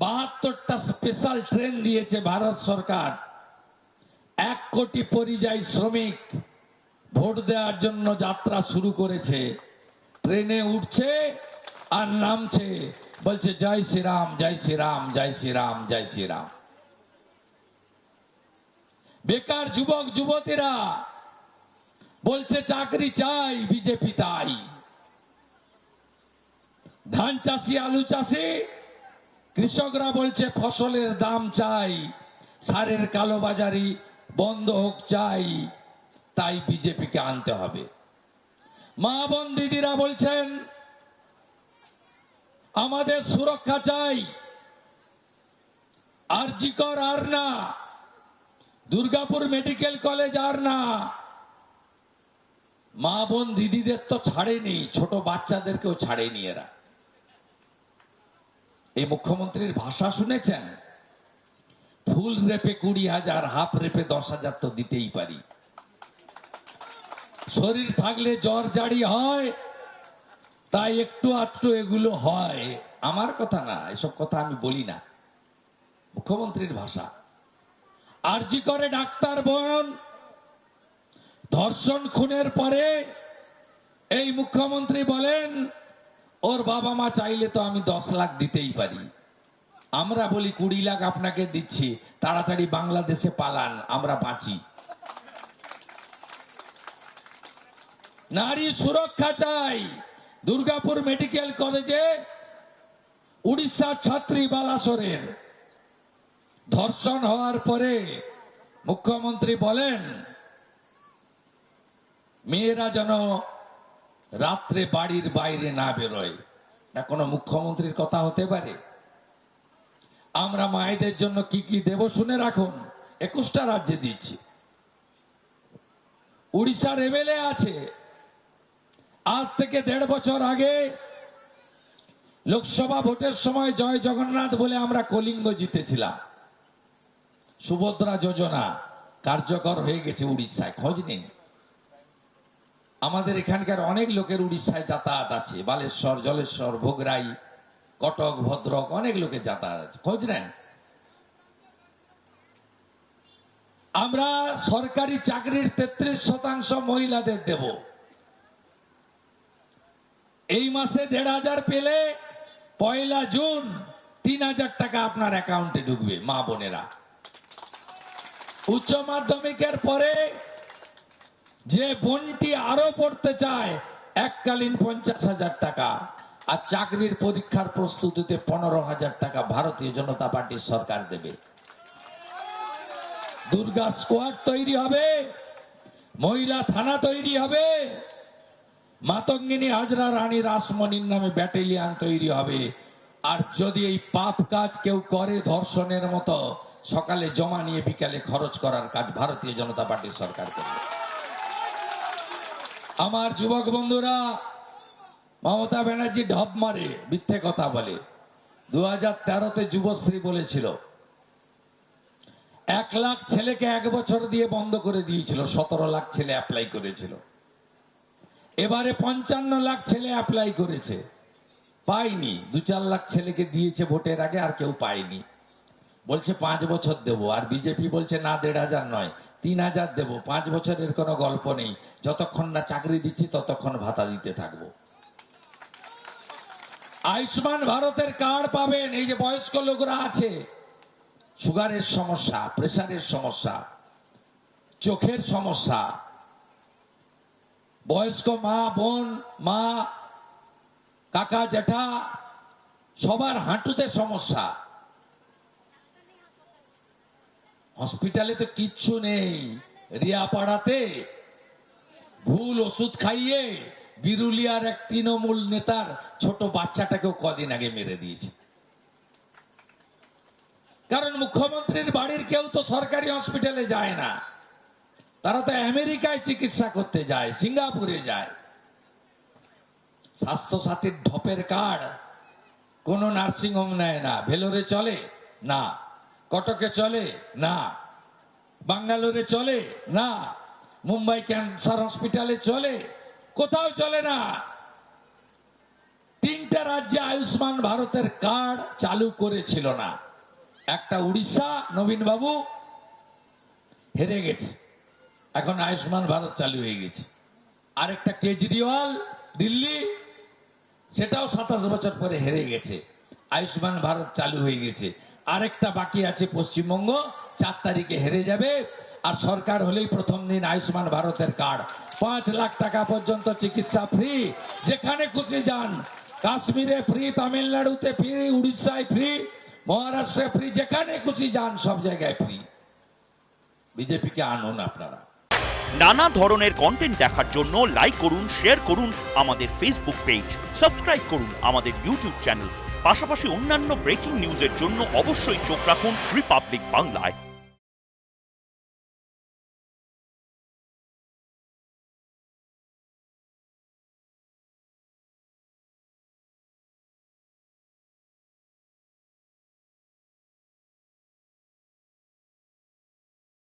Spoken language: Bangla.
72টা স্পেশাল ট্রেন দিয়েছে ভারত সরকার। 1 কোটি পরিযায়ী শ্রমিক ভোট দেওয়ার জন্য যাত্রা শুরু করেছে। ট্রেনে উঠছে আর নামছে, বলছে জয় শ্রীরাম, জয় শ্রীরাম, জয় শ্রীরাম, জয় শ্রীরাম। বেকার যুবক যুবতীরা বলছে চাকরি চাই, বিজেপি তাই। ধান চাষি, আলু চাষি, কৃষকরা বলছে ফসলের দাম চাই, সারের কালোবাজারি বন্ধ হোক চাই, তাই বিজেপিকে আনতে হবে। মা বোন দিদিরা বলছেন আমাদের সুরক্ষা চাই, আরজি কর আর না, দুর্গাপুর মেডিকেল কলেজ আর না। মা বোন দিদিদের তো ছাড়েনি, ছোট বাচ্চাদেরকেও ছাড়েনি এরা। এই মুখ্যমন্ত্রীর ভাষা শুনেছেন? ফুল রেপে 20,000, হাফ রেপে 10,000 তো দিতেই পারি। শরীর থাকলে জ্বর জারি হয়, তাই একটু আধটু এগুলো হয়। আমার কথা না, এসব কথা আমি বলি না, মুখ্যমন্ত্রীর ভাষা। আরজি করে ডাক্তার বোন ধর্ষণ খুনের পরে এই মুখ্যমন্ত্রী বলেন ওর বাবা মা চাইলে তো আমি 10 লাখ দিতেই পারি। আমরা বলি 20 লাখ আপনাকে দিচ্ছি, তাড়াতাড়ি বাংলাদেশে পালান, আমরা বাঁচি। নারী সুরক্ষা চাই। দুর্গাপুর মেডিকেল কলেজে উড়িষ্যার ছাত্রী বালাসোরের ধর্ষণ হওয়ার পরে মুখ্যমন্ত্রী বলেন মেয়েরা যেন রাত্রে বাড়ির বাইরে না বেরোয়। না কোনো মুখ্যমন্ত্রীর কথা হতে পারে? আমরা মায়েদের জন্য কি কি দেব শুনে রাখুন। 21টা রাজ্যে দিচ্ছি। উড়িষ্যার এমএলএ আছে, আজ থেকে 1.5 বছর আগে লোকসভা ভোটের সময় জয় জগন্নাথ বলে আমরা কলিঙ্গ জিতেছিলাম। সুভদ্রা যোজনা কার্যকর হয়ে গেছে উড়িষ্যায়, খোঁজ নিন। আমাদের এখানকার অনেক লোকের উড়িষ্যায় যাতায়াত আছে, বালেশ্বর, জলেশ্বর, ভোগরাই, কটক, ভদ্রক, অনেক লোকের যাতায়াত আছে, খোঁজ নেন। আমরা সরকারি চাকরির 33% মহিলাদের দেব। এই মাসে 1,500 পেলে 1 জুন 3,000 টাকা আপনার অ্যাকাউন্টে ঢুকবে মা বোনেরা। উচ্চ মাধ্যমিকের পরে যে বোনটি আরো পড়তে চায় এককালীন 50,000 টাকা, আর চাকরির পরীক্ষার প্রস্তুতিতে 15,000 টাকা ভারতীয় জনতা পার্টির সরকার দেবে। দুর্গা স্কোয়াড তৈরি হবে, মহিলা থানা তৈরি হবে, মাতঙ্গিনী, হাজরা, রানী, রাসমণির নামে ব্যাটালিয়ান তৈরি হবে। আর যদি এই পাপ কাজ কেউ করে ধর্ষণের মতো, সকালে জমা নিয়ে বিকালে খরচ করার কাজ ভারতীয় জনতা পার্টির সরকার করবে। আমার যুবক বন্ধুরা, মমতা ব্যানার্জি ঢপ মারে, মিথ্যে কথা বলে। 2013-তে যুবশ্রী বলেছিল 1 লাখ ছেলেকে 1 বছর দিয়ে বন্ধ করে দিয়েছিল, 17 লাখ ছেলে অ্যাপ্লাই করেছিল। এবারে 55 লাখ ছেলে অ্যাপ্লাই করেছে, পায়নি। 2-4 লাখ ছেলেকে দিয়েছে ভোটের আগে, আর কেউ পায়নি। বলছে 5 বছর দেবো, আর বিজেপি বলছে না 1,500 নয় 3,000 দেবো। 5 বছরের কোনো গল্প নেই, যতক্ষণ না চাকরি দিচ্ছি ততক্ষণ ভাতা দিতে থাকবো। আয়ুষ্মান ভারতের কার্ড পাবেন। এই যে বয়স্ক লোকরা আছে, সুগারের সমস্যা, প্রেসারের সমস্যা, চোখের সমস্যা, বয়স্ক মা বোন, মা কাকা জেঠা, সবার হাঁটুতে সমস্যা। হসপিটালে তো কিচ্ছু নেই। রিয়াপাড়াতে ভুল ওষুধ খাইয়ে বিরুলিয়ার এক তৃণমূল নেতার ছোট বাচ্চাটাকেও কদিন আগে মেরে দিয়েছে। কারণ মুখ্যমন্ত্রীর বাড়ির কেউ তো সরকারি হসপিটালে যায় না, তারা তো আমেরিকায় চিকিৎসা করতে যায়, সিঙ্গাপুরে যায়। স্বাস্থ্য সাথীর ঢপের কার্ড কোন নার্সিং হোম নেয় না। ভেলোরে চলে না, কটকে চলে না, বাঙ্গালোরে চলে না, মুম্বাই ক্যান্সার হসপিটালে চলে, কোথাও চলে না। তিনটা রাজ্যে আয়ুষ্মান ভারতের কার্ড চালু করেছিল না। একটা উড়িষ্যা, নবীন বাবু হেরে গেছে, এখন আয়ুষ্মান ভারত চালু হয়ে গেছে। আরেকটা কেজরিওয়াল দিল্লি, সেটাও 27 বছর পরে হেরে গেছে, আয়ুষ্মান ভারত চালু হয়ে গেছে। আরেকটা বাকি আছে পশ্চিমবঙ্গ, 4 তারিখে হেরে যাবে। আর সরকার হলেই প্রথম দিন আয়ুষ্মান ভারতের কার্ড, 5 লাখ টাকা পর্যন্ত চিকিৎসা ফ্রি, যেখানে খুশি যান। কাশ্মীরে ফ্রি, তামিলনাড়ুতে ফ্রি, উড়িষ্যায় ফ্রি, মহারাষ্ট্রে ফ্রি, যেখানে খুশি যান সব জায়গায় ফ্রি। বিজেপিকে আনুন আপনারা। নানা ধরনের কন্টেন্ট দেখার জন্য লাইক করুন, শেয়ার করুন আমাদের ফেসবুক পেজ, সাবস্ক্রাইব করুন আমাদের ইউটিউব চ্যানেল। পাশাপাশি অন্যান্য ব্রেকিং নিউজের জন্য অবশ্যই চোখ রাখুন রিপাবলিক বাংলায়।